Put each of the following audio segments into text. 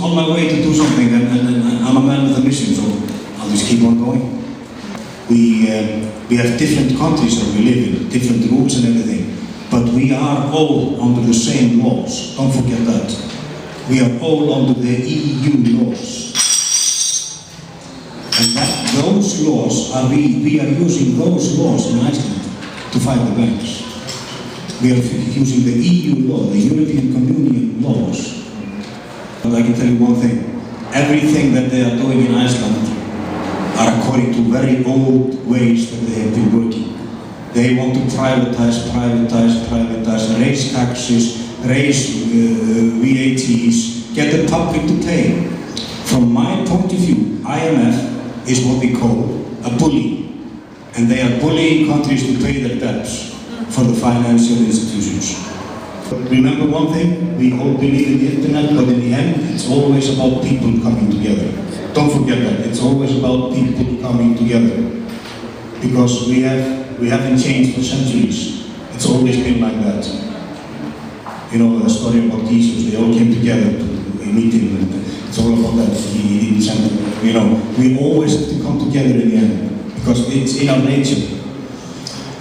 on my way to do something, and I'm a man with a mission, so I'll just keep on going. We have different countries that we live in, different rules and everything, but we are all under the same laws. Don't forget that. We are all under the EU laws. And those laws are, we are using those laws in Iceland to fight the banks. We are using the EU law, the European Communion laws. But I can tell you one thing, everything that they are doing in Iceland are according to very old ways that they have been working. They want to privatize, raise taxes, raise VATs, get the public to pay. From my point of view, IMF is what we call a bully. And they are bullying countries to pay their debts for the financial institutions. But remember one thing, we all believe in the internet, but in the end, it's always about people coming together. Don't forget that, it's always about people coming together. Because we haven't changed for centuries. It's always been like that. You know, the story about Jesus, they all came together to a meeting, and it's all about that. He didn't send them. You know, we always have to come together in the end, because it's in our nature.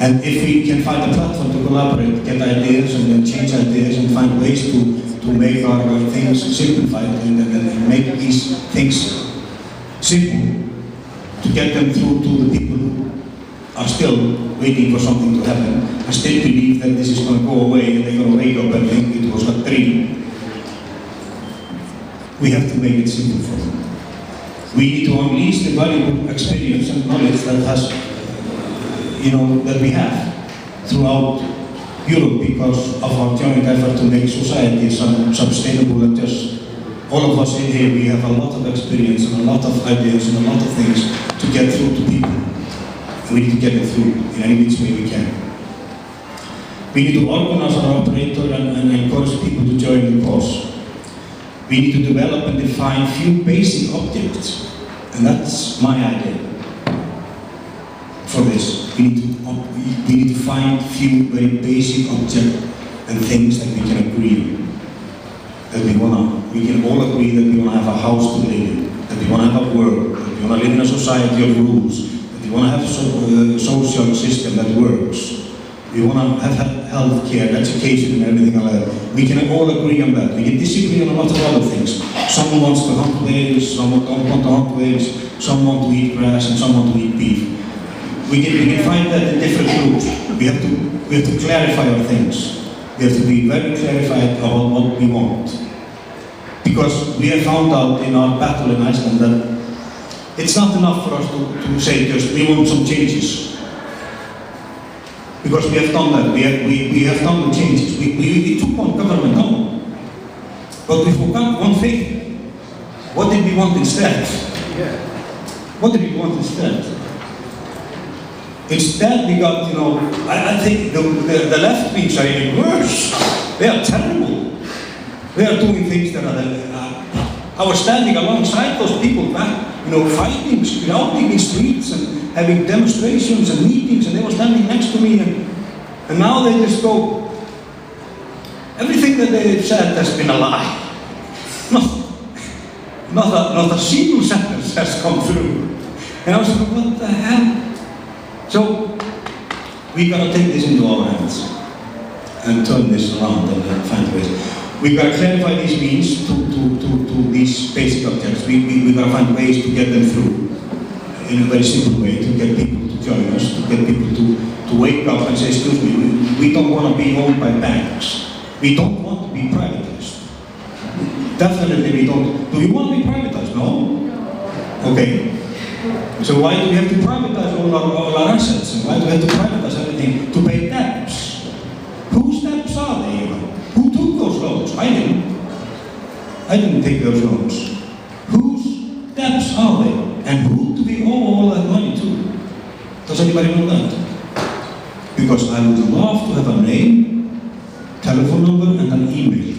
And if we can find a platform to collaborate, get ideas and then change ideas and find ways to make our things simplified and make these things simple, to get them through to the people who are still waiting for something to happen and still believe that this is going to go away and they're going to wake up and think it was a dream. We have to make it simple for them. We need to unleash the valuable experience and knowledge that that we have throughout Europe because of our joint effort to make society sustainable and just. All of us in here, we have a lot of experience and a lot of ideas and a lot of things to get through to people. And we need to get it through in any which way we can. We need to organize our operator and encourage people to join the cause. We need to develop and define few basic objects, and that's my idea for this. We need to find few very basic objects and things that we can agree on. That we can all agree that we want to have a house to live in, that we want to have a work, that we want to live in a society of rules, that we want to have a social system that works. We want to have health care, education and everything like that. We can all agree on that. We can disagree on a lot of other things. Someone wants to hunt whales, someone don't want to hunt whales, some want to eat grass and some want to eat beef. We can find that in different groups. We have to clarify our things. We have to be very clarified about what we want. Because we have found out in our battle in Iceland that it's not enough for us to say just we want some changes. Because we have done that, we have done the changes. We took on government down. But we forgot one thing. What did we want instead? What did we want instead? Instead we got, I think the left wings are even worse. They are terrible. They are doing things that I was standing alongside those people back, fighting, shouting in streets and having demonstrations and meetings, and they were standing next to me, and now they just go, everything that they said has been a lie. Not a single sentence has come through. And I was like, what the hell? So, we've got to take this into our hands and turn this around and find ways. We've got to clarify these means to these basic objects. We've got to find ways to get them through in a very simple way, to get people to join us, to get people to wake up and say, excuse me, we don't want to be owned by banks. We don't want to be privatized. Definitely we don't. Do you want to be privatized? No? Okay. So why do we have to privatize all our assets? And why do we have to privatize everything to pay debts? Whose debts are they even? Who took those loans? I didn't. I didn't take those loans. Whose debts are they? And who do we owe all that money to? Does anybody know that? Because I would love to have a name, telephone number, and an email.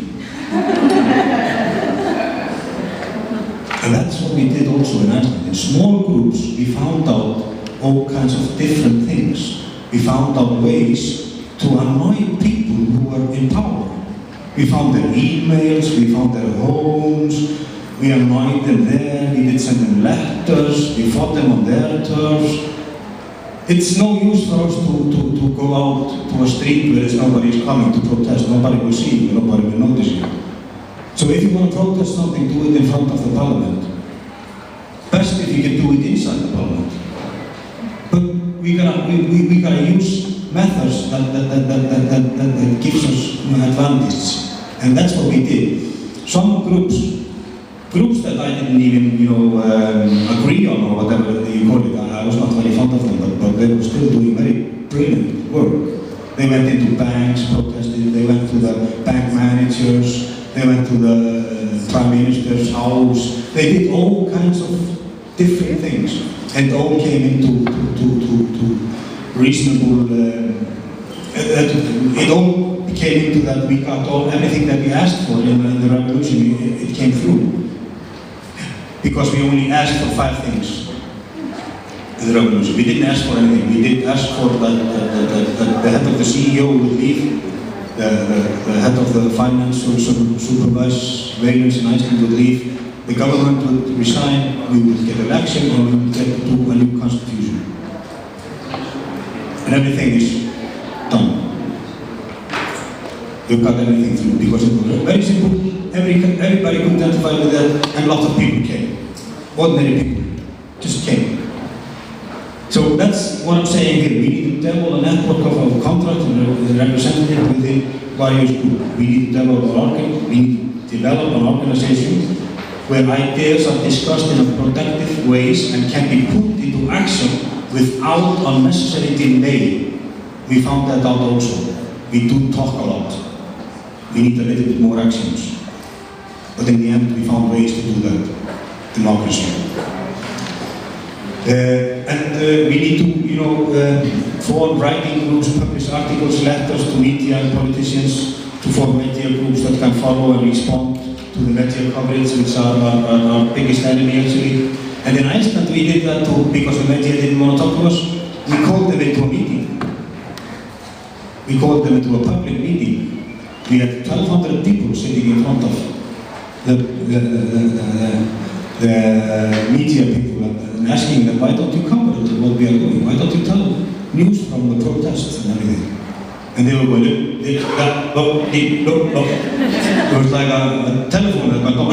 And that's what we did also in Iceland. In small groups, we found out all kinds of different things. We found out ways to annoy people who were in power. We found their emails, we found their homes, we annoyed them there, we did send them letters, we fought them on their terms. It's no use for us to go out to a street where nobody is coming to protest. Nobody will see you, nobody will notice you. So if you want to protest something, do it in front of the parliament. Best if you can do it inside the parliament. But we gotta use methods that gives us advantages. And that's what we did. Some groups that I didn't even, agree on or whatever you call it, I was not very fond of them, but they were still doing very brilliant work. They went into banks, protested, they went to the bank managers, they went to the Prime Minister's house, they did all kinds of different things, and all came into to reasonable, it all came into that we got everything that we asked for in the revolution, it came through. Because we only asked for 5 things in the revolution. We didn't ask for anything. We did ask for that the head of the CEO would leave, the head of the finance or surveillance in Iceland would leave, the government would resign, we would get election, or we would get to a new constitution. And everything is done. We've got everything through because it was very simple. Everybody could identify with that, and lots of people came. Ordinary people just came. So that's what I'm saying here. We need to develop a network of contract and representative within various groups. We need to develop an organization where ideas are discussed in a productive ways and can be put into action without unnecessary delay. We found that out also. We do talk a lot. We need a little bit more actions. But in the end, we found ways to do that. Democracy. We need to form writing groups, publish articles, letters to media and politicians, to form media groups that can follow and respond to the media coverage, which are our biggest enemy actually. And in Iceland we did that too, because the media didn't want to talk to us. We called them into a meeting. We called them into a public meeting. We had 1,200 people sitting in front of the media people and asking them, why don't you cover it, what we are doing? Why don't you tell news from the protests and everything? And they were going, it was like a telephone that went on.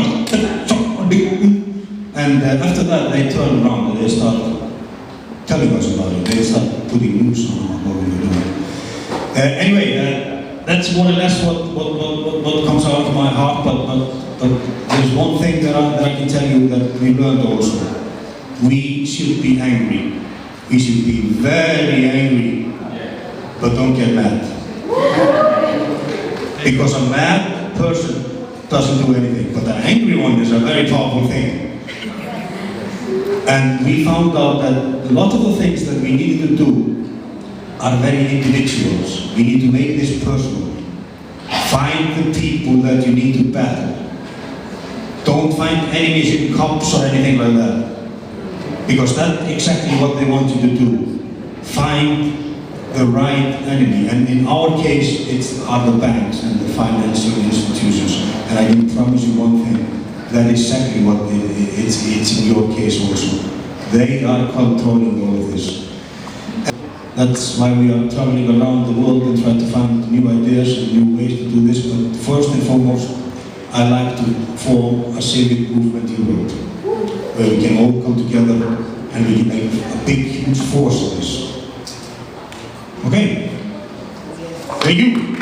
And after that, they turned around and they started telling us about it. They started putting news on what we were doing. Anyway, that's more or less what comes out of my heart, but there's one thing that I can tell you that we learned also. We should be angry. We should be very angry, but don't get mad. Because a mad person doesn't do anything, but an angry one is a very powerful thing. And we found out that a lot of the things that we needed to do are very individuals. We need to make this personal. Find the people that you need to battle. Don't find enemies in cops or anything like that. Because that's exactly what they want you to do. Find the right enemy. And in our case, are the banks and the financial institutions. And I can promise you one thing. That is exactly what it's in your case also. They are controlling all of this. That's why we are traveling around the world and trying to find new ideas and new ways to do this. But first and foremost, I like to form a civic movement in Europe, where we can all come together and we can make a big, huge force of this. Okay? Thank you.